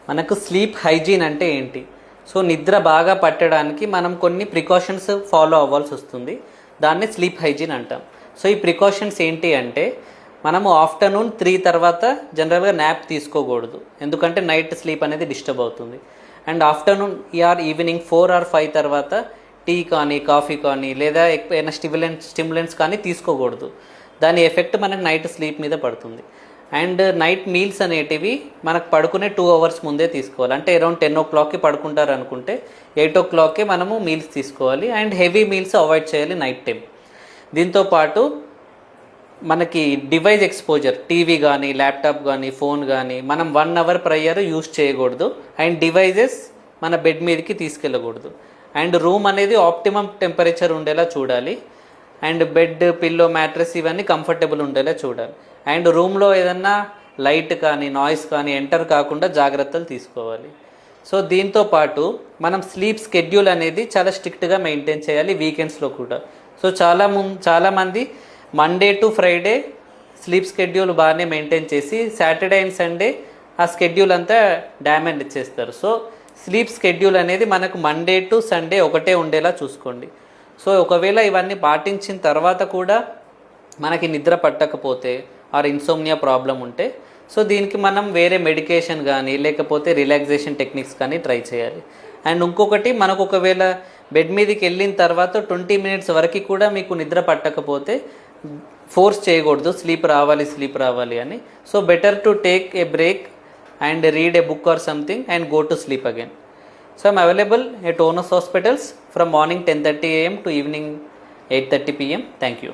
మనకు sleep hygiene అంటే ఏంటి? సో నిద్ర బాగా పట్టడానికి మనం కొన్ని ప్రికాషన్స్ ఫాలో అవ్వాల్సి వస్తుంది. దాన్ని స్లీప్ హైజీన్ అంటాం. సో ఈ ప్రికాషన్స్ ఏంటి అంటే, మనము ఆఫ్టర్నూన్ 3 తర్వాత జనరల్గా న్యాప్ తీసుకోకూడదు, ఎందుకంటే నైట్ స్లీప్ అనేది డిస్టర్బ్ అవుతుంది. అండ్ ఆఫ్టర్నూన్ ఈవినింగ్ 4 or 5 తర్వాత టీ కానీ కాఫీ కానీ లేదా ఏమైనా స్టిమ్యులెంట్స్ కానీ తీసుకోకూడదు. దాని ఎఫెక్ట్ మనకు నైట్ స్లీప్ మీద పడుతుంది. అండ్ నైట్ మీల్స్ అనేటివి మనకు పడుకునే 2 hours ముందే తీసుకోవాలి. అంటే అరౌండ్ 10 o'clockకి పడుకుంటారు అనుకుంటే 8 o'clockకి మనము మీల్స్ తీసుకోవాలి. అండ్ హెవీ మీల్స్ అవాయిడ్ చేయాలి నైట్ టైం. దీంతోపాటు మనకి డివైస్ ఎక్స్పోజర్, టీవీ కానీ ల్యాప్టాప్ కానీ ఫోన్ కానీ మనం 1 hour ప్రయర్ యూస్ చేయకూడదు. అండ్ డివైజెస్ మన బెడ్ మీదకి తీసుకెళ్ళకూడదు. అండ్ రూమ్ అనేది ఆప్టిమమ్ టెంపరేచర్ ఉండేలా చూడాలి. అండ్ బెడ్, పిల్లో, మ్యాట్రెస్ ఇవన్నీ కంఫర్టబుల్ ఉండేలా చూడాలి. అండ్ రూమ్లో ఏదన్నా లైట్ కానీ నాయిస్ కానీ ఎంటర్ కాకుండా జాగ్రత్తలు తీసుకోవాలి. సో దీంతో పాటు మనం స్లీప్ స్కెడ్యూల్ అనేది చాలా స్ట్రిక్ట్గా మెయింటైన్ చేయాలి వీకెండ్స్లో కూడా. సో చాలామంది Monday to Friday sleep schedule బాగానే మెయింటైన్ చేసి సాటర్డే అండ్ సండే ఆ స్కెడ్యూల్ అంతా డ్యామేజ్ చేస్తారు. సో స్లీప్ స్కెడ్యూల్ అనేది మనకు మండే టు సండే ఒకటే ఉండేలా చూసుకోండి. సో ఒకవేళ ఇవన్నీ పాటించిన తర్వాత కూడా మనకి నిద్ర పట్టకపోతే ఆర్ ఇన్సోమ్నియా ప్రాబ్లం ఉంటే, సో దీనికి మనం వేరే మెడికేషన్ కానీ లేకపోతే రిలాక్సేషన్ టెక్నిక్స్ కానీ ట్రై చేయాలి. అండ్ ఇంకొకటి, మనకు ఒకవేళ బెడ్ మీదకి వెళ్ళిన తర్వాత 20 minutes వరకు కూడా మీకు నిద్ర పట్టకపోతే ఫోర్స్ చేయకూడదు స్లీప్ రావాలి అని. So better to take a break and read a book or something and go to sleep again. So I'm available at Onus Hospitals from morning 10:30 AM to evening 8:30 PM. Thank you.